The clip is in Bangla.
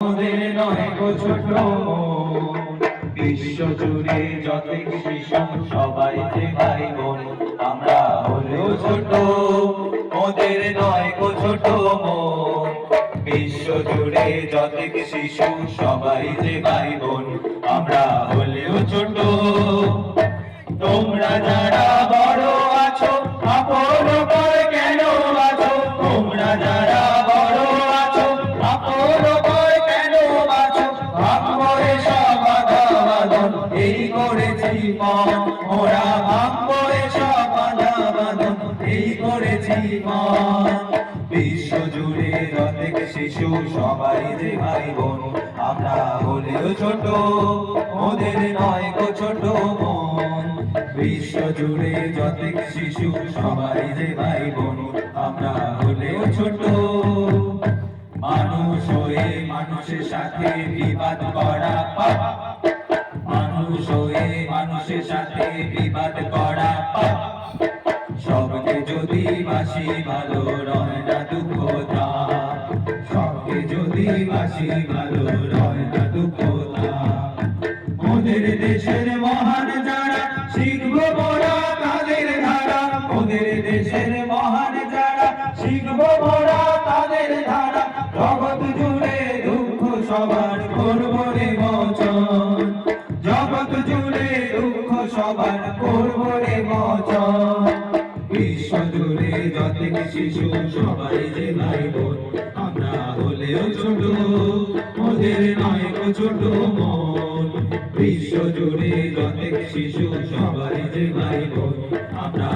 আমাদের নয় গো ছোট বিশ্ব জুড়ে যত শিশু সবাই যে ভাই বোন আমরা হলেও ছোট ওদের নয় গো ছোট বিশ্ব জুড়ে যত শিশু সবাই যে ভাই বোন আমরা হলেও ছোট তোমরা যারা বড় আছো আপন করে কেন আছো তোমরা যারা বড় আছো আপন করে কেন আছো ভাঙবরে সব বাধা বাঁধন এই করেছি মন ওরা ভাঙবরে সব বাধা বাঁধন এই করেছি মন বিশ্ব জুড়ে যত শিশু সবাই যে ভাই বোন আমরা হলেও ছোট ওদের নয় গো ছোট মন বিশ্ব জুড়ে যত শিশু সবাই যে ভাই বোন আমরা হলেও ছোট মানুষ হয়ে মানুষের সাথে বিবাদ করা পাপ মানুষ হয়ে মানুষের সাথে বিবাদ করা পাপ সবকে যদি বাসি ভালো রয় না দুঃখ সবকে যদি বাসি ভালো রয় না দুঃখ ওদের দেশের মহান যারা শিখবো মোরা তাদের ধারা ওদের দেশের মহান যারা শিখবো মোরা তাদের ধারা জগৎ জুড়ে দুঃখ সবার করবো রে মোচন জগৎ জুড়ে দুঃখ সবার করবো রে মোচন বিশ্ব জুড়ে যত শিশু সবাই যে ভাই বোন আমরা হলেও ছোট ওদের নয় গো ছোট মন বিশ্ব জুড়ে যত শিশু সবাই যে ভাই বোন আমরা